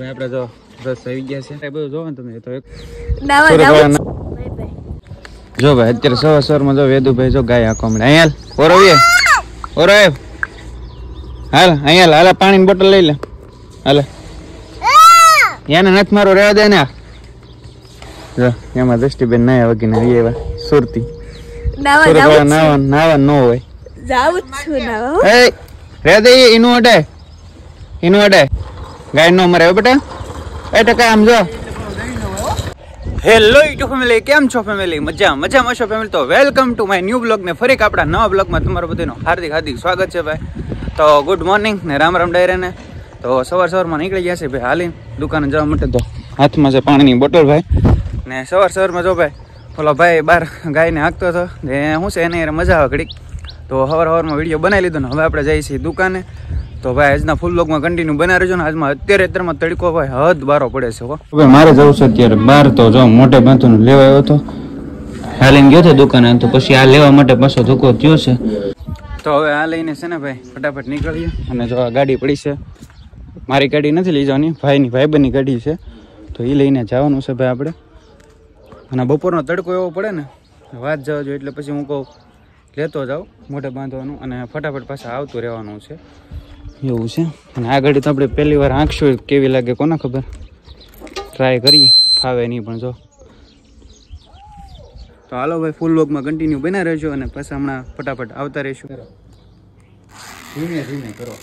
આપણે તો બસ આવી ગયા છે બધું જોવો ને તમે તો એક જો ભાઈ અત્યારે સવારમાં જો વેદુભાઈ જો ગાય આખો હમણાં અહીંયા ઓરો હાલ અહીંયા હાલ પાણીની બોટલ લઈ લે હાલ એને નથી મારો રહેવા દે ને જો એમાં દ્રષ્ટિબેન નાયા વગીને આવી એવા સુરતી નાવા ન હોય જાવું છું નાવા એ રે દે એનું અડે ગાય નો મરે બેટા એ ટકા આમ જો હેલો યુટ્યુબ ફેમિલી, કેમ છો ફેમિલી? મજામાં છો ફેમિલી? તો welcome to my new blog ને ફરી આપણા નવા બ્લોગમાં તમારું બધાનું હાર્દિક સ્વાગત છે ભાઈ. તો ગુડ મોર્નિંગ ને રામ ડાયરે ને. તો સવારમાં નીકળી ગયા છે ભાઈ હાલીને દુકાને જવા માટે. તો હાથમાં છે પાણીની બોટલ ભાઈ ને સવારમાં જો ભાઈ ઓલો ભાઈ બહાર ગાયને હાંકતો હતો ને શું છે એને મજા આવે ઘડીક. તો સવારમાં વિડીયો બનાવી લીધો ને હવે આપણે જઈએ છીએ દુકાને. તો ભાઈ આજના ફૂલ બ્લોગમાં કન્ટિન્યુ બના રહેજો ને. આજમાં અત્યારમાં તડકો ભાઈ હદ બારો પડે છે. હવે મારે જવું છે અત્યારે બહાર. તો જો મોટે બાંધું લેવા આવ્યો હતો, હાલીને ગયો હતો દુકાને. તો પછી આ લેવા માટે પાછો ધોકો થયો છે. તો હવે આ લઈને છે ને ભાઈ ફટાફટ નીકળીએ. અને જો આ ગાડી પડી છે, મારી ગાડી નથી લઈ જવાની, ભાઈબંધની ગાડી છે. તો એ લઈને જવાનું છે ભાઈ આપણે. અને બપોરનો તડકો એવો પડે ને વાત જવા જોઈએ એટલે પછી હું કહું લેતો જાઉં મોઢે બાંધવાનું અને ફટાફટ પાછા આવતું રહેવાનું છે એવું છે. અને આ ગાડી તો આપણે પહેલી વાર આંખશું, કેવી લાગે કોને ખબર, ટ્રાય કરી, ફાવે નહીં પણ જો. તો હાલો ભાઈ ફૂલ વ્લોગમાં કન્ટિન્યુ બના રહેજો અને પાછા હમણાં ફટાફટ આવતા રહીશું. ધીમે કરો,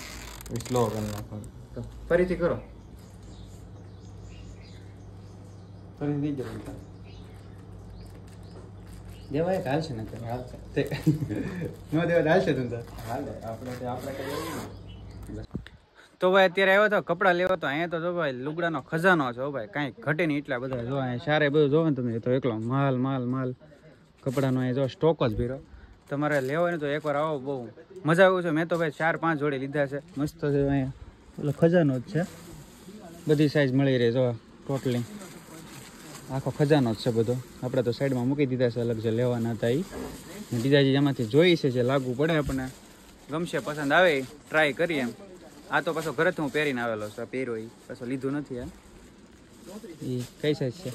સ્લો કરી નાખો. તો ફરીથી કરો, ફરીથી જવા દેવાય હાલશે ને હાલશે ન દેવા હાલશે તું તો ભાઈ અત્યારે આવ્યો તો કપડાં લેવા. તો અહીંયા તો જો ભાઈ લુગડાનો ખજાનો છે ભાઈ, કાંઈ ઘટે નહીં એટલા બધા. જો અહીંયા સારે બધું જોવો ને તમે તો એકલો માલ કપડાનો અહીંયા જો સ્ટોક જ ભીરો. તમારે લેવો હોય ને તો એકવાર આવો, બહુ મજા આવ્યું છે. મેં તો ભાઈ 4-5 જોડી લીધા છે, મસ્ત છે. અહીંયા એટલે ખજાનો જ છે, બધી સાઈઝ મળી રહે. જો ટોટલી આખો ખજાનો જ છે બધો. આપણે તો સાઈડમાં મૂકી દીધા છે અલગ જે લેવાના હતા એ. બીજા જે એમાંથી જોઈ છે જે લાગુ પડે આપણને ગમશે, પસંદ આવે ટ્રાય કરીએ એમ. આ તો પાછો ઘરેથી હું પહેરીને આવેલો છે, પહેર્યો એ પાછો લીધું નથી. એ કઈ સાઈઝ છે?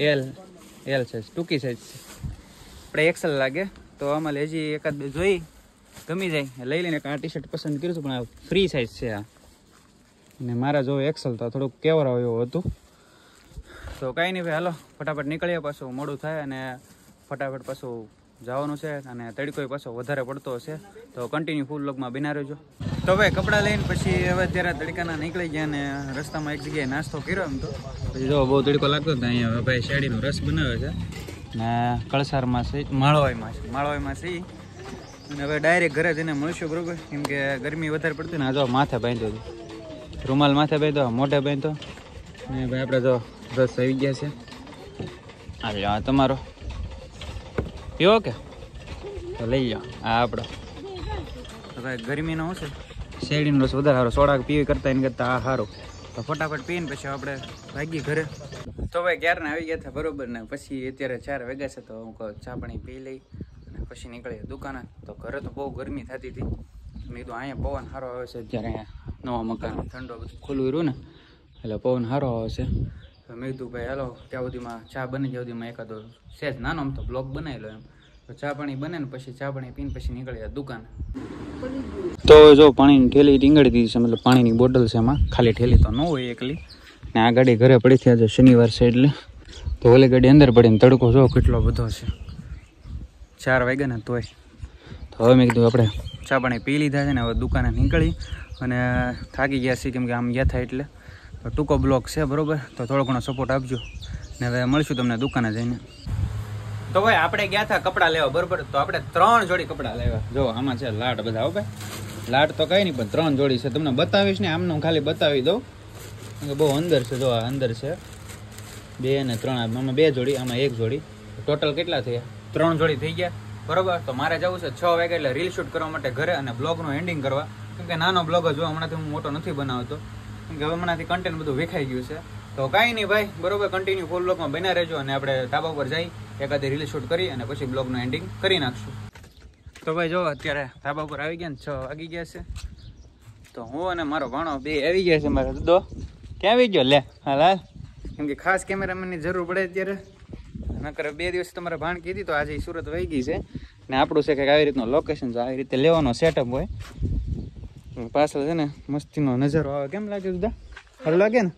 એલ સાઈઝ, ટૂંકી સાઈઝ છે. આપણે એક્સેલ લાગે તો આમાં હજી એકાદ બે જોઈ ગમી જાય લઈ લઈને. આ ટી શર્ટ પસંદ કર્યું હતું પણ આ ફ્રી સાઈઝ છે આ. અને મારા જો એક્સેલ તો થોડુંક કેવરાવ એવું હતું. તો કાંઈ નહીં ભાઈ હાલો ફટાફટ નીકળીએ, પાછું મોડું થાય અને ફટાફટ પાછું જવાનું છે. અને તડકો પાછો વધારે પડતો હશે તો કન્ટિન્યુ ફૂલ વ્લોગમાં બના રહેજો. તો ભાઈ કપડાં લઈને પછી હવે અત્યારે તડકાના નીકળી ગયા અને રસ્તામાં એક જગ્યાએ નાસ્તો કર્યો એમ. તો પછી જો બહુ તડકો લાગતો હતો. અહીંયા હવે ભાઈ શેરડીનો રસ બનાવ્યો છે ને કળસારમાં છે, માળવાઈમાં છે. અને હવે ડાયરેક્ટ ઘરે જઈને મળશું બરોબર, કેમ કે ગરમી વધારે પડતી ને. આ જો માથે બાંધ્યો હતો, રૂમાલ માથે બાંધ્યો, મોઢે બાંધ્યો. ને ભાઈ આપણે તો રસ આવી ગયા છે. હા તમારો પીવો કે તો લઈ જાઓ. આ આપણો તો ભાઈ ગરમીનો શું છે, શેરડીનો રસ વધારે સારો. સોડા પીવી કરતા એને કરતા આ સારું. તો ફટાફટ પીને પછી આપણે ભાગી ઘરે. તો ભાઈ ક્યારના આવી ગયા હતા બરોબર ને. પછી અત્યારે 4 વાગ્યા છે તો હું કહું ચા પાણી પી લઈ અને પછી નીકળીએ દુકાને. તો ઘરે તો બહુ ગરમી થતી હતી. મેં કીધું અહીંયા પવન સારો આવે છે અત્યારે, અહીંયા નવા મકાન ઠંડો બધું ખુલ્લું રહ્યું ને એટલે પવન સારો આવે છે. તો મેં કીધું ભાઈ હાલો ત્યાં સુધીમાં ચા બની ત્યાં સુધીમાં એકાદો સહેજ નાનો આમ તો બ્લોગ બનાવી લો એમ. તો ચા પાણી બને ને પછી ચા પાણી પીને પછી નીકળી જાય દુકાને. તો જો પાણીની ઠેલી ટીંગાડી દીધી છે, મતલબ પાણીની બોટલ છે એમાં. ખાલી ઠેલી તો ન હોય એકલી. ને આ ગાડી ઘરે પડી છે આજે શનિવાર છે એટલે. તો ઓલી ગાડી અંદર પડીને તડકો જો કેટલો બધો છે, 4 વાગ્યા ને તોય. તો હવે મેં કીધું આપણે ચા પાણી પી લીધા છે ને હવે દુકાને નીકળી. અને થાકી ગયા છીએ કેમ કે આમ ગયા થાય એટલે. તો ટૂંકો બ્લોગ છે બરોબર, તો થોડો ઘણો સપોર્ટ આપજો ને હવે મળશું તમને દુકાને જઈને. તો ભાઈ આપણે ગયા હતા કપડાં લેવા બરોબર. તો આપણે 3 જોડી કપડાં લેવા. જો આમાં છે લાટ બધા. હો ભાઈ લાટ તો કઈ નહીં પણ 3 જોડી છે. તમને બતાવીશ ને આમને ખાલી બતાવી દઉં, બહુ અંદર છે. જો આ અંદર છે 2 અને 3. આમાં 2 જોડી, આમાં 1 જોડી. ટોટલ કેટલા થયા? 3 જોડી થઈ ગયા બરોબર. તો મારે જવું છે 6 વાગે એટલે રીલ શૂટ કરવા માટે ઘરે અને બ્લોગનું એન્ડિંગ કરવા. કેમ કે નાનો બ્લોગ જ હોય, હમણાંથી હું મોટો નથી બનાવતો કેમ કે હવે હમણાંથી કન્ટેન્ટ બધું વેખાઈ ગયું છે. તો કાંઈ નહીં ભાઈ બરોબર, કન્ટિન્યુ ફૂલ બ્લોગમાં બન્યા રહેજો અને આપણે ધાબા પર જઈ એકાદી રીલ શૂટ કરી અને પછી બ્લોગનું એન્ડિંગ કરી નાખશું. તો ભાઈ જો અત્યારે ધાબા પર આવી ગયા ને 6 વાગી ગયા છે. તો હું અને મારો ભાણો બે આવી ગયા છે. મારો દુધો ક્યાં આવી ગયો? લે હાલ હાલ, કેમ કે ખાસ કેમેરામેનની જરૂર પડે અત્યારે. નકર 2 દિવસ તમારે ભાણ કીધી તો આજે સુરત વહી ગઈ છે ને આપણું છે કંઈક આવી રીતનું લોકેશન છે, આવી રીતે લેવાનો સેટઅપ હોય. પાછળ છે ને મસ્તીનો નજારો આવે. કેમ લાગે દુધા? સારું લાગે ને?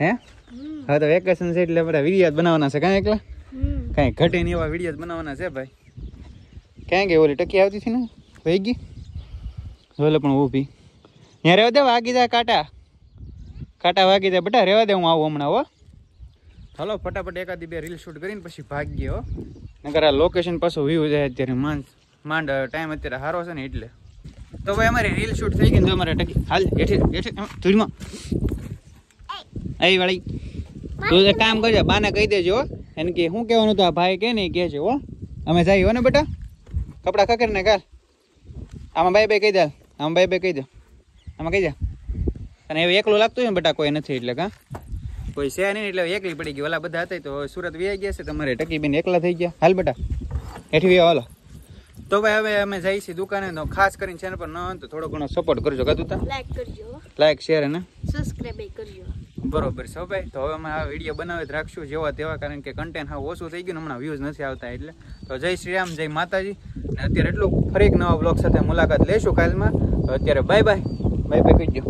હે હવે તો વેકેશન છે એટલે બધા વિડીયો બનાવવાના છે. કાંઈ એકલા કાંઈ ઘટે નહીં એવા વિડીયો બનાવવાના છે ભાઈ. ક્યાં ગઈ ઓલી ટકી આવતી હતી ને? વહી ગઈ. ઓલે પણ ઊભી ત્યાં રહેવા દે, વાગી જાય કાંટા, કાંટા વાગી જાય બેટા, રહેવા દે, હું આવું હમણાં. હો હાલો ફટાફટ એકાદી 2 રીલ શૂટ કરીને પછી ભાગીએ. હો નકર આ લોકેશન પાછું વ્યૂ જાય અત્યારે માંડ ટાઈમ અત્યારે સારો છે ને એટલે. તો ભાઈ અમારી રીલ શૂટ થઈ ગઈ ને અમારે ટકી હાલ એઠી ધૂળમાં આવી વાળી. તું એક કામ કરજે, બાને કહી દેજો એને કે શું કહેવાનું તો આ ભાઈ કે નહીં કહે છે. હો અમે જઈએ હો ને બેટા, કપડાં ખકર ને કાલ આમાં બાય કહી દે, આમાં બાય કહી દે, આમાં કહી દે. અને એવું એકલું લાગતું હોય ને બેટા કોઈ નથી એટલે કાં કોઈ છે નહીં એટલે એકલી પડી ગઈ. ઓલા બધા હતા તો સુરત વ્યાઈ ગયા છે, તમારે ટકી બેન એકલા થઈ ગયા. હાલ બેટા એઠી વ્યા હાલો. તો ભાઈ હવે અમે જઈએ છીએ દુકાને. તો ખાસ કરીને ચેનલ પર ન હોય તો થોડો ઘણો સપોર્ટ કરજો. કાતું તા લાઈક કરજો, લાઈક શેર અને સબસ્ક્રાઇબ કરજો. બરોબર છે ભાઈ. તો હવે અમે આ વિડીયો બનાવી જ રાખશું જેવા તેવા, કારણ કે કન્ટેન્ટ હા ઓછું થઈ ગયું ને હમણાં વ્યૂઝ નથી આવતા એટલે. તો જય શ્રી રામ, જય માતાજી. અને અત્યારે એટલું ફરી એક નવા બ્લોગ સાથે મુલાકાત લઈશું કાલમાં. તો અત્યારે બાય બાય, બાય બાય કહીજો.